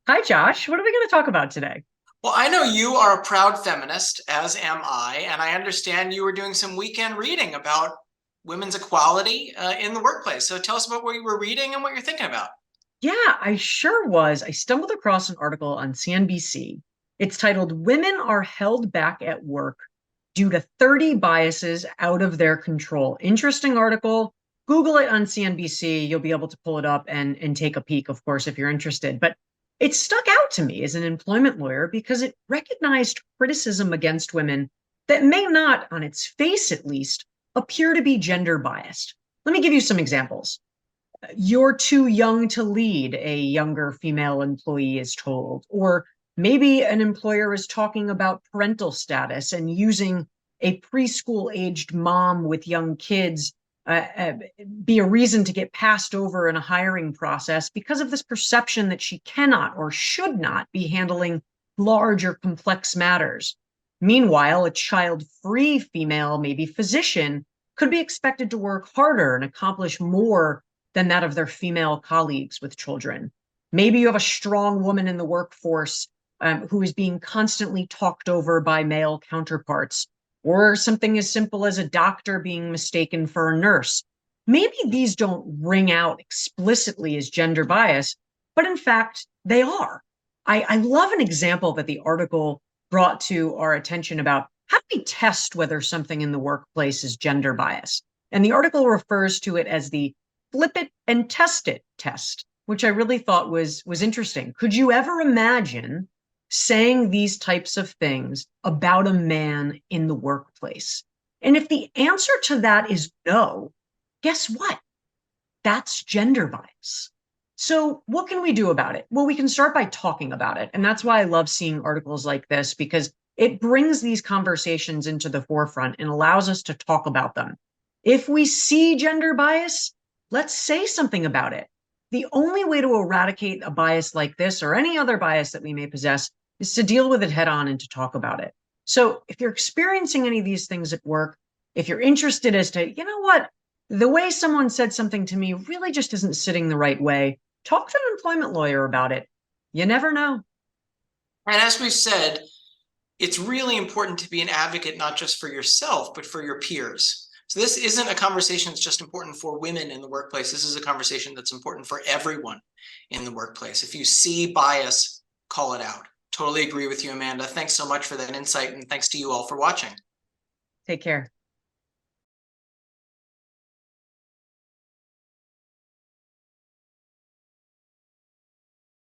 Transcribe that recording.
Hi, Josh. What are we going to talk about today? Well, I know you are a proud feminist, as am I, and I understand you were doing some weekend reading about women's equality in the workplace. So tell us about what you were reading and what you're thinking about. Yeah, I sure was. I stumbled across an article on CNBC. It's titled Women Are Held Back at Work Due to 30 Biases Out of Their Control. Interesting article. Google it on CNBC. You'll be able to pull it up and take a peek, of course, if you're interested. But it stuck out to me as an employment lawyer because it recognized criticism against women that may not, on its face at least, appear to be gender biased. Let me give you some examples. You're too young to lead, a younger female employee is told. Or maybe an employer is talking about parental status and using a preschool aged mom with young kids be a reason to get passed over in a hiring process because of this perception that she cannot or should not be handling large or complex matters. Meanwhile, a child free female, maybe physician, could be expected to work harder and accomplish more than that of their female colleagues with children. Maybe you have a strong woman in the workforce who is being constantly talked over by male counterparts, or something as simple as a doctor being mistaken for a nurse. Maybe these don't ring out explicitly as gender bias, but in fact, they are. I love an example that the article brought to our attention about how do we test whether something in the workplace is gender bias. And the article refers to it as the flip it and test it test, which I really thought was interesting. Could you ever imagine saying these types of things about a man in the workplace? And if the answer to that is no, guess what? That's gender bias. So, what can we do about it? Well, we can start by talking about it. And that's why I love seeing articles like this because it brings these conversations into the forefront and allows us to talk about them. If we see gender bias, let's say something about it. The only way to eradicate a bias like this or any other bias that we may possess is to deal with it head on and to talk about it. So, if you're experiencing any of these things at work, if you're interested as to, you know what, the way someone said something to me really just isn't sitting the right way, talk to an employment lawyer about it. You never know. And as we've said, it's really important to be an advocate, not just for yourself, but for your peers. So this isn't a conversation that's just important for women in the workplace. This is a conversation that's important for everyone in the workplace. If you see bias, call it out. Totally agree with you, Amanda. Thanks so much for that insight, and thanks to you all for watching. Take care.